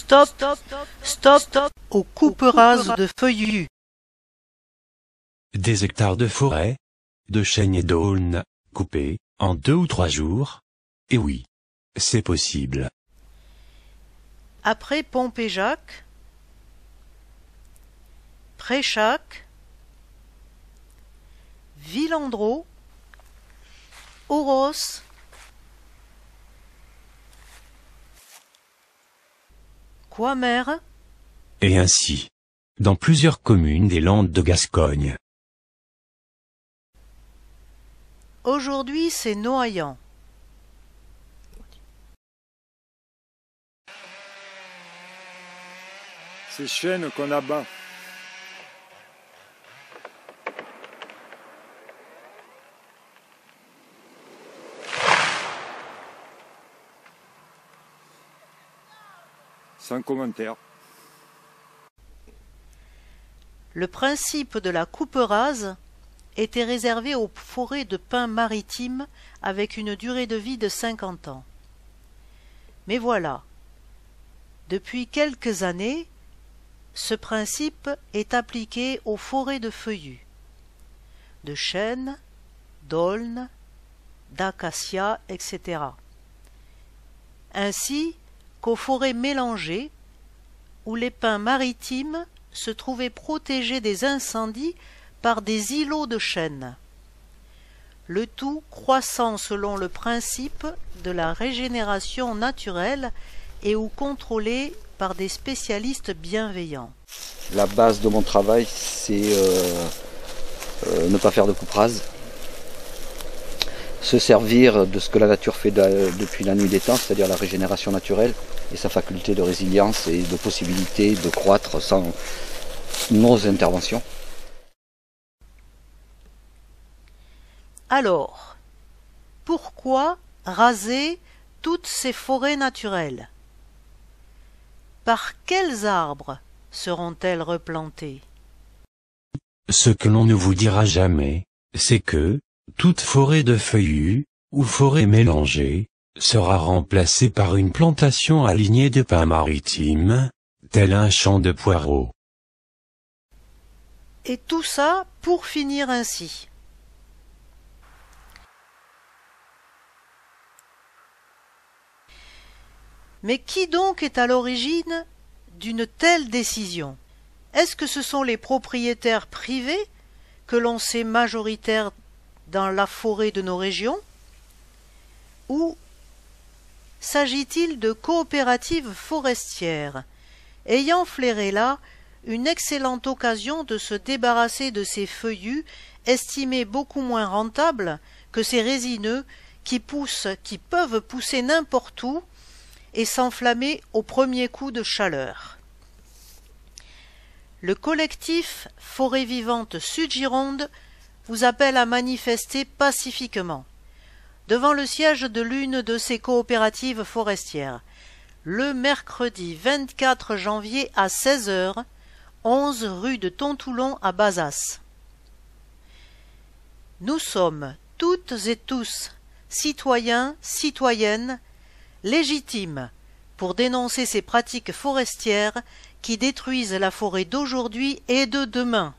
Stop, stop aux coupes rases de feuillus. Des hectares de forêt, de chênes et d'aulnes, coupés, en 2 ou 3 jours. Et oui, c'est possible. Après Pompéjac, Préchac, Villandreau, Oros, Coimer, Et ainsi, dans plusieurs communes des Landes de Gascogne. aujourd'hui c'est Noaillan. Ces chênes qu'on abat. Sans commentaire. Le principe de la coupe rase était réservé aux forêts de pins maritimes avec une durée de vie de 50 ans. Mais voilà, depuis quelques années, ce principe est appliqué aux forêts de feuillus, de chênes, d'aulnes, d'acacias, etc. Ainsi qu'aux forêts mélangées, où les pins maritimes se trouvaient protégés des incendies par des îlots de chênes, le tout croissant selon le principe de la régénération naturelle et ou contrôlé par des spécialistes bienveillants. La base de mon travail, c'est ne pas faire de coupe rase, se servir de ce que la nature fait depuis la nuit des temps, c'est-à-dire la régénération naturelle et sa faculté de résilience et de possibilité de croître sans nos interventions. Alors, pourquoi raser toutes ces forêts naturelles? Par quels arbres seront-elles replantées? Ce que l'on ne vous dira jamais, c'est que, toute forêt de feuillus, ou forêt mélangée, sera remplacée par une plantation alignée de pins maritimes, tel un champ de poireaux. Et tout ça pour finir ainsi. Mais qui donc est à l'origine d'une telle décision? Est-ce que ce sont les propriétaires privés que l'on sait majoritaires dans la forêt de nos régions? Ou s'agit-il de coopératives forestières, ayant flairé là une excellente occasion de se débarrasser de ces feuillus estimés beaucoup moins rentables que ces résineux qui peuvent pousser n'importe où et s'enflammer au premier coup de chaleur? Le collectif Forêt Vivante Sud-Gironde vous appelle à manifester pacifiquement devant le siège de l'une de ces coopératives forestières, le mercredi 24 janvier à 16 h, 11 rue de Tontoulon à Bazas. Nous sommes toutes et tous citoyens, citoyennes, légitimes pour dénoncer ces pratiques forestières qui détruisent la forêt d'aujourd'hui et de demain.